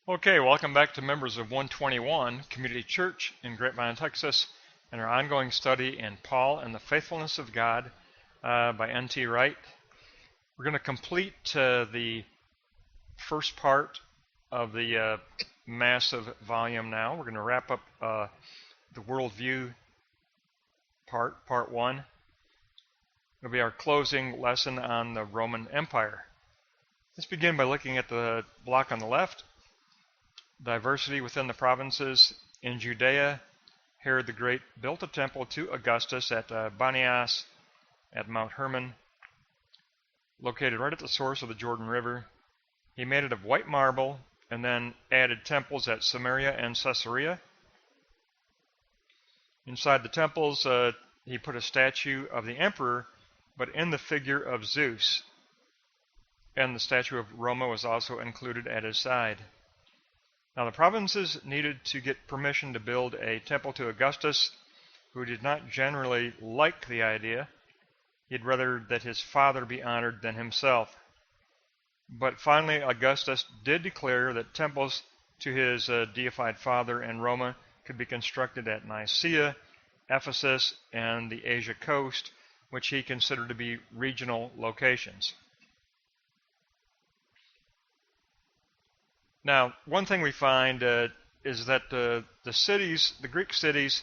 Okay, welcome back to members of 121 Community Church in Grapevine, Texas, and our ongoing study in Paul and the Faithfulness of God by N.T. Wright. We're going to complete the first part of the massive volume now. We're going to wrap up the worldview part one. It'll be our closing lesson on the Roman Empire. Let's begin by looking at the block on the left. Diversity within the provinces. In Judea, Herod the Great built a temple to Augustus at Banias at Mount Hermon, located right at the source of the Jordan River. He made it of white marble and then added temples at Samaria and Caesarea. Inside the temples, he put a statue of the emperor, but in the figure of Zeus, and the statue of Roma was also included at his side. Now the provinces needed to get permission to build a temple to Augustus, who did not generally like the idea. He'd rather that his father be honored than himself. But finally Augustus did declare that temples to his deified father in Roma could be constructed at Nicaea, Ephesus, and the Asia coast, which he considered to be regional locations. Now, one thing we find is that the Greek cities,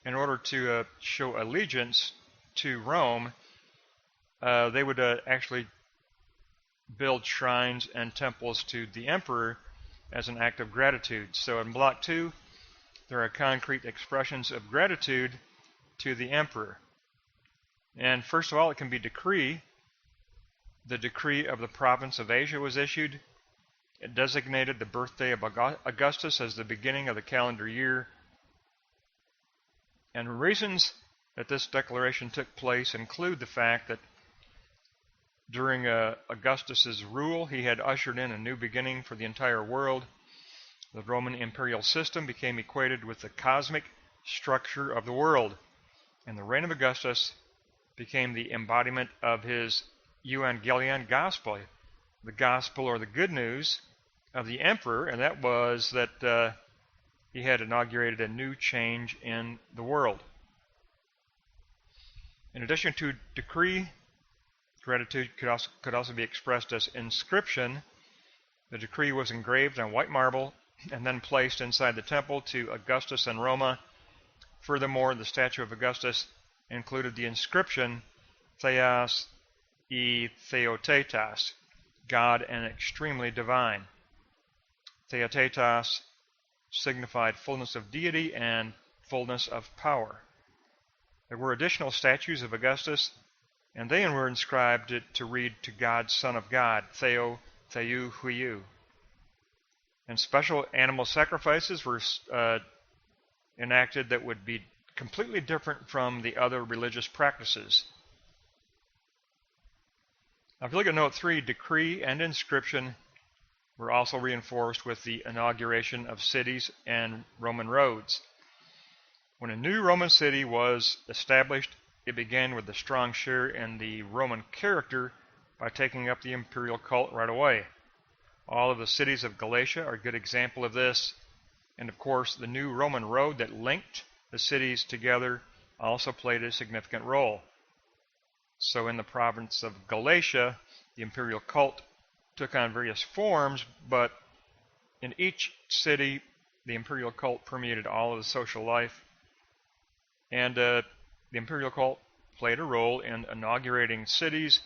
in order to show allegiance to Rome, they would actually build shrines and temples to the emperor as an act of gratitude. So in Block 2, there are concrete expressions of gratitude to the emperor. And first of all, it can be decree. The decree of the province of Asia was issued. It designated the birthday of Augustus as the beginning of the calendar year. And reasons that this declaration took place include the fact that during Augustus's rule, he had ushered in a new beginning for the entire world. The Roman imperial system became equated with the cosmic structure of the world, and the reign of Augustus became the embodiment of his Evangelion gospel, the gospel or the good news of the emperor, and that was that he had inaugurated a new change in the world. In addition to decree, gratitude could also be expressed as inscription. The decree was engraved on white marble and then placed inside the temple to Augustus and Roma. Furthermore, the statue of Augustus included the inscription Theos e Theotetos, God and extremely divine. Theotetos signified fullness of deity and fullness of power. There were additional statues of Augustus, and they were inscribed to read to God, Son of God, Theo, Theou, Huiou. And special animal sacrifices were enacted that would be completely different from the other religious practices. Now if you look at note 3, decree and inscription were also reinforced with the inauguration of cities and Roman roads. When a new Roman city was established, it began with a strong share in the Roman character by taking up the imperial cult right away. All of the cities of Galatia are a good example of this, and of course the new Roman road that linked the cities together also played a significant role. So in the province of Galatia, the imperial cult took on various forms, but in each city the imperial cult permeated all of the social life, and the imperial cult played a role in inaugurating cities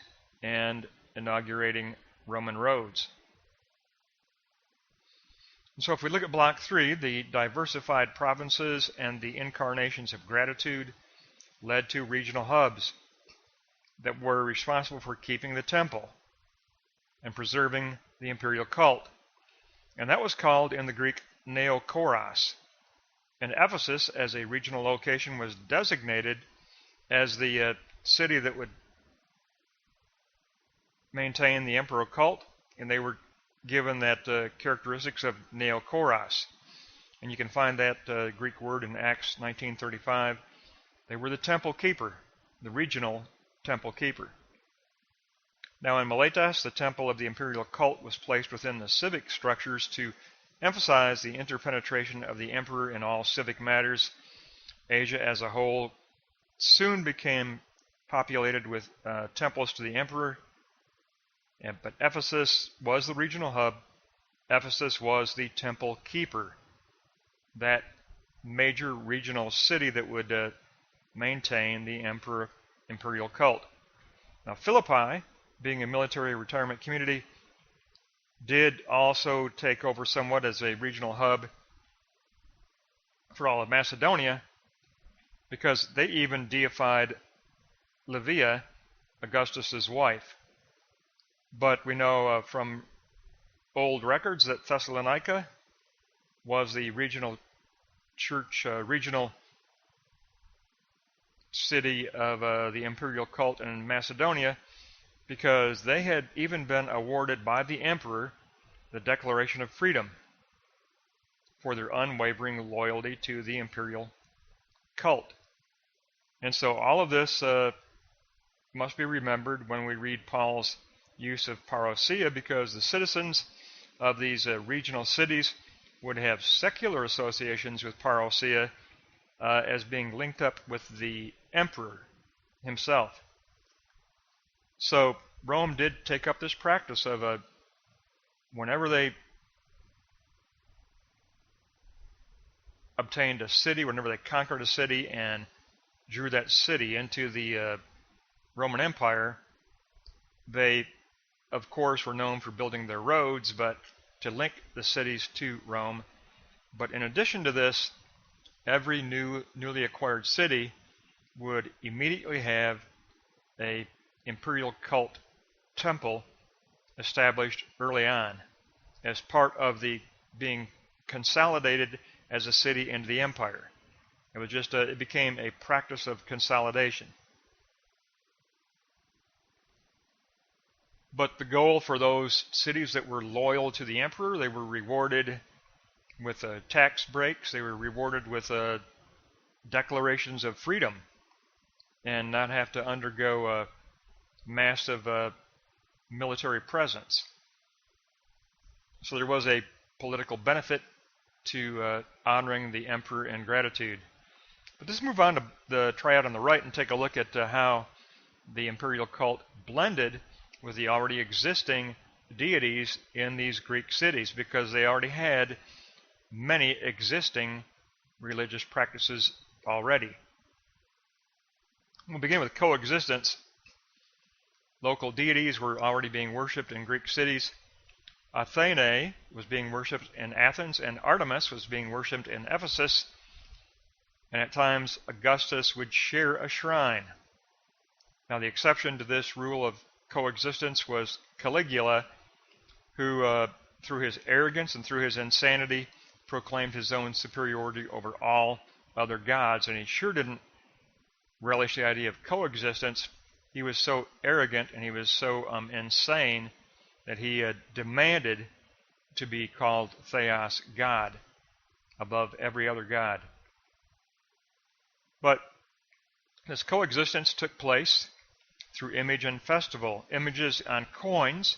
and inaugurating Roman roads. And so if we look at Block 3, the diversified provinces and the incarnations of gratitude led to regional hubs that were responsible for keeping the temple and preserving the imperial cult. And that was called in the Greek Neokoros. And Ephesus, as a regional location, was designated as the city that would maintain the imperial cult, and they were given that characteristics of Neokoros. And you can find that Greek word in Acts 19:35. They were the temple keeper, the regional temple keeper. Now in Miletus, the temple of the imperial cult was placed within the civic structures to emphasize the interpenetration of the emperor in all civic matters. Asia as a whole soon became populated with temples to the emperor, but Ephesus was the regional hub. Ephesus was the temple keeper, that major regional city that would maintain the imperial cult. Now, Philippi, being a military retirement community, did also take over somewhat as a regional hub for all of Macedonia, because they even deified Livia, Augustus's wife. But we know from old records that Thessalonica was the regional church, regional city of the imperial cult in Macedonia, because they had even been awarded by the emperor the Declaration of Freedom for their unwavering loyalty to the imperial cult. And so all of this must be remembered when we read Paul's use of parousia, because the citizens of these regional cities would have secular associations with parousia as being linked up with the emperor himself. So Rome did take up this practice of whenever they obtained a city, whenever they conquered a city and drew that city into the Roman Empire, they, of course, were known for building their roads, but to link the cities to Rome. But in addition to this, every newly acquired city would immediately have a imperial cult temple established early on as part of the being consolidated as a city into the empire. It was just it became a practice of consolidation. But the goal for those cities that were loyal to the emperor, they were rewarded with tax breaks, they were rewarded with declarations of freedom, and not have to undergo a massive military presence. So there was a political benefit to honoring the emperor in gratitude. But let's move on to the triad on the right and take a look at how the imperial cult blended with the already existing deities in these Greek cities, because they already had many existing religious practices already. We'll begin with coexistence. Local deities were already being worshipped in Greek cities. Athene was being worshipped in Athens, and Artemis was being worshipped in Ephesus, and at times Augustus would share a shrine. Now, the exception to this rule of coexistence was Caligula, who through his arrogance and through his insanity proclaimed his own superiority over all other gods, and he sure didn't relish the idea of coexistence. He was so arrogant and he was so insane that he demanded to be called Theos, God, above every other god. But this coexistence took place through image and festival. Images on coins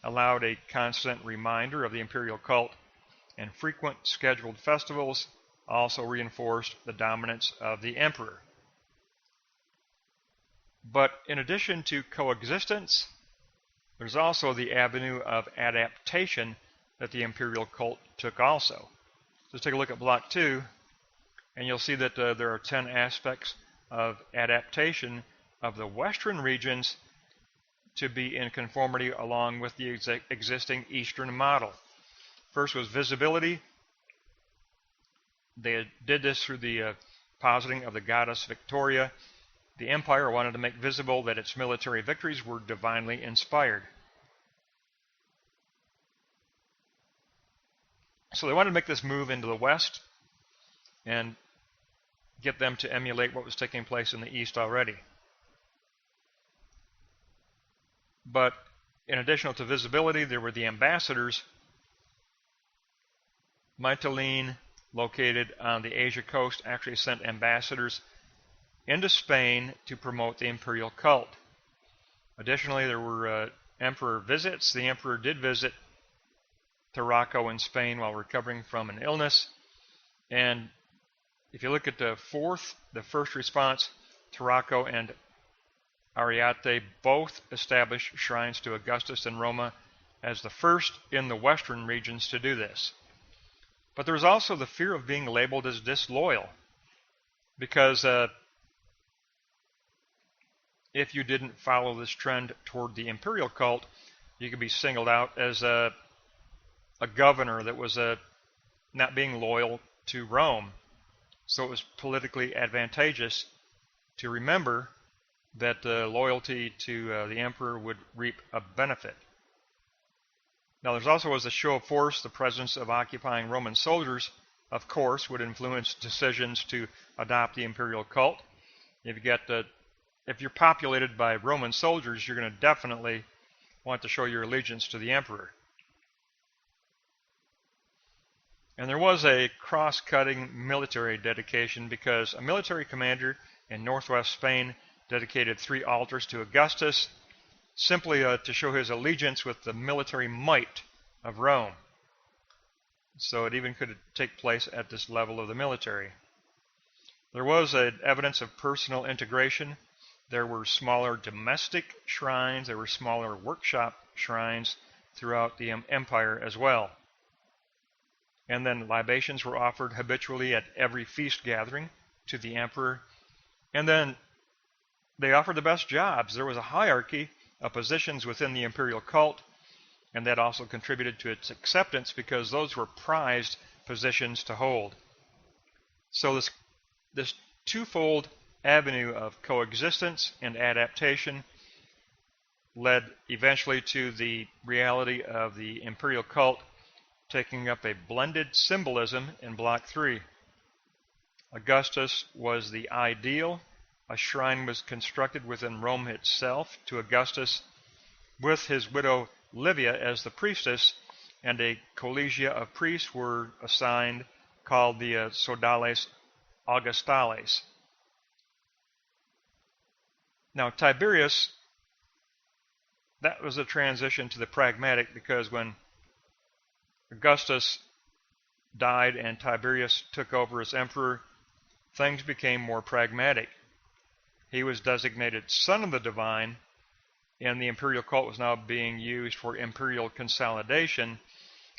allowed a constant reminder of the imperial cult, and frequent scheduled festivals also reinforced the dominance of the emperor. But in addition to coexistence, there's also the avenue of adaptation that the imperial cult took also. Let's take a look at block 2, and you'll see that there are 10 aspects of adaptation of the western regions to be in conformity along with the existing eastern model. First was visibility. They did this through the positing of the goddess Victoria. The empire wanted to make visible that its military victories were divinely inspired. So they wanted to make this move into the west and get them to emulate what was taking place in the east already. But in addition to visibility, there were the ambassadors. Mytilene, located on the Asia coast, actually sent ambassadors into Spain to promote the imperial cult. Additionally, there were emperor visits. The emperor did visit Tarraco in Spain while recovering from an illness. And if you look at the first response, Tarraco and Ariete both established shrines to Augustus in Roma as the first in the western regions to do this. But there was also the fear of being labeled as disloyal, because if you didn't follow this trend toward the imperial cult, you could be singled out as a governor that was not being loyal to Rome. So it was politically advantageous to remember that loyalty to the emperor would reap a benefit. Now, there's also, as a show of force, the presence of occupying Roman soldiers, of course, would influence decisions to adopt the imperial cult. If you're populated by Roman soldiers, you're going to definitely want to show your allegiance to the emperor. And there was a cross-cutting military dedication, because a military commander in northwest Spain dedicated 3 altars to Augustus, simply to show his allegiance with the military might of Rome. So it even could take place at this level of the military. There was evidence of personal integration. There were smaller domestic shrines, there were smaller workshop shrines throughout the empire as well. And then libations were offered habitually at every feast gathering to the emperor. And then they offered the best jobs. There was a hierarchy of positions within the imperial cult, and that also contributed to its acceptance, because those were prized positions to hold. So this twofold avenue of coexistence and adaptation led eventually to the reality of the imperial cult taking up a blended symbolism in Block 3. Augustus was the ideal. A shrine was constructed within Rome itself to Augustus, with his widow Livia as the priestess, and a collegia of priests were assigned called the Sodales Augustales. Now, Tiberius, that was a transition to the pragmatic, because when Augustus died and Tiberius took over as emperor, things became more pragmatic. He was designated son of the divine, and the imperial cult was now being used for imperial consolidation,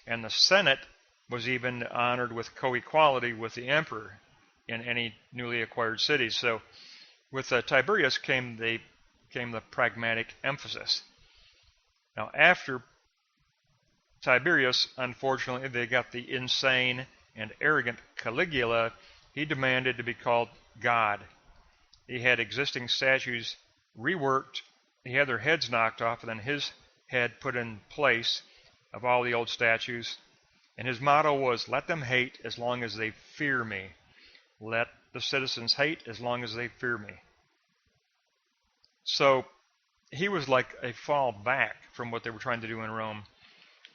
and the Senate was even honored with co-equality with the emperor in any newly acquired cities. So with Tiberius came the pragmatic emphasis. Now, after Tiberius, unfortunately, they got the insane and arrogant Caligula. He demanded to be called God. He had existing statues reworked. He had their heads knocked off, and then his head put in place of all the old statues. And his motto was, "Let them hate as long as they fear me. Let the citizens hate as long as they fear me." So he was like a fall back from what they were trying to do in Rome.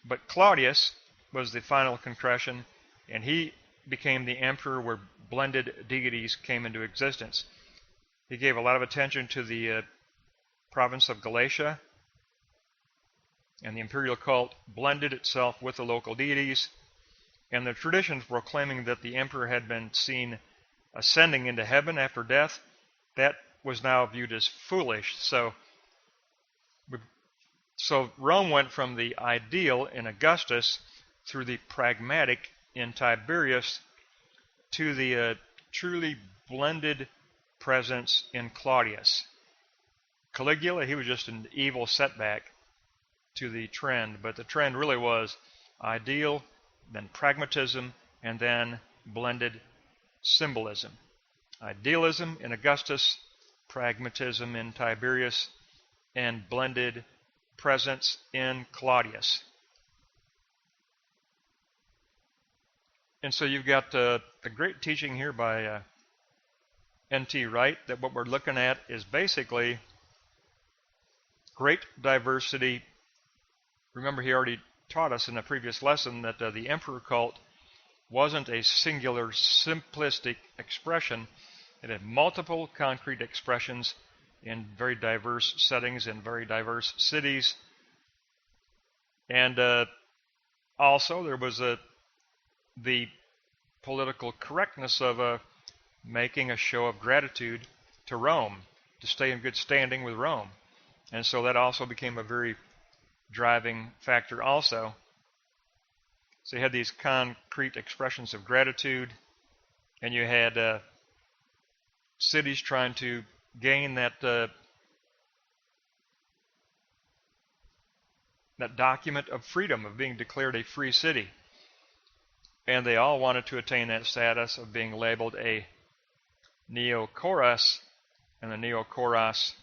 But Claudius was the final concretion, and he became the emperor where blended deities came into existence. He gave a lot of attention to the province of Galatia, and the imperial cult blended itself with the local deities, and the traditions proclaiming that the emperor had been seen ascending into heaven after death, that was now viewed as foolish. So Rome went from the ideal in Augustus through the pragmatic in Tiberius to the truly blended presence in Claudius. Caligula, he was just an evil setback to the trend, but the trend really was ideal, then pragmatism, and then blended symbolism. Idealism in Augustus, pragmatism in Tiberius, and blended presence in Claudius. And so you've got a great teaching here by N.T. Wright, that what we're looking at is basically great diversity. Remember, he already taught us in a previous lesson that the emperor cult wasn't a singular, simplistic expression. It had multiple concrete expressions in very diverse settings in very diverse cities. And Also, there was the political correctness of making a show of gratitude to Rome, to stay in good standing with Rome. And so that also became a very driving factor also. So you had these concrete expressions of gratitude, and you had cities trying to gain that document of freedom, of being declared a free city. And they all wanted to attain that status of being labeled a Neokoros, and the Neokoros,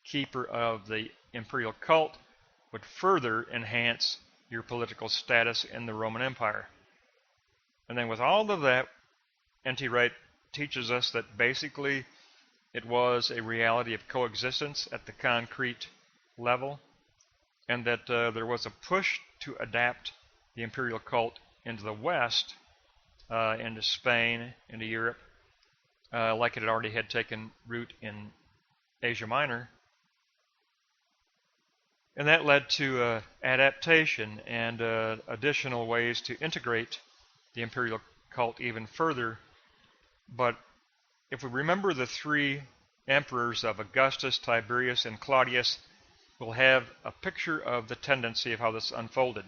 keeper of the imperial cult, would further enhance your political status in the Roman Empire. And then with all of that, N.T. Wright teaches us that basically it was a reality of coexistence at the concrete level, and that there was a push to adapt the imperial cult into the West, into Spain, into Europe, like it had already taken root in Asia Minor. And that led to adaptation and additional ways to integrate the imperial cult even further. But if we remember the three emperors of Augustus, Tiberius, and Claudius, we'll have a picture of the tendency of how this unfolded.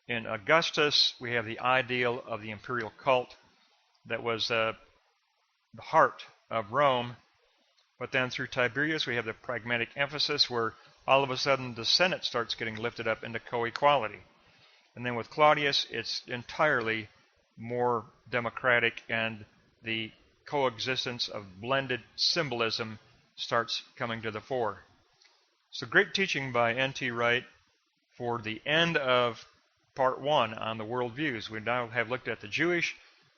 In Augustus, we have the ideal of the imperial cult that was the heart of Rome. But then through Tiberius, we have the pragmatic emphasis where all of a sudden the Senate starts getting lifted up into co-equality. And then with Claudius, it's entirely more democratic, and the coexistence of blended symbolism starts coming to the fore. So great teaching by N.T. Wright for the end of part 1 on the worldviews. We now have looked at the Jewish,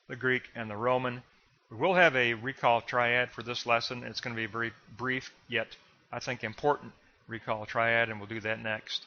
the Greek, and the Roman. We will have a recall triad for this lesson. It's going to be a very brief, yet I think important recall triad, and we'll do that next.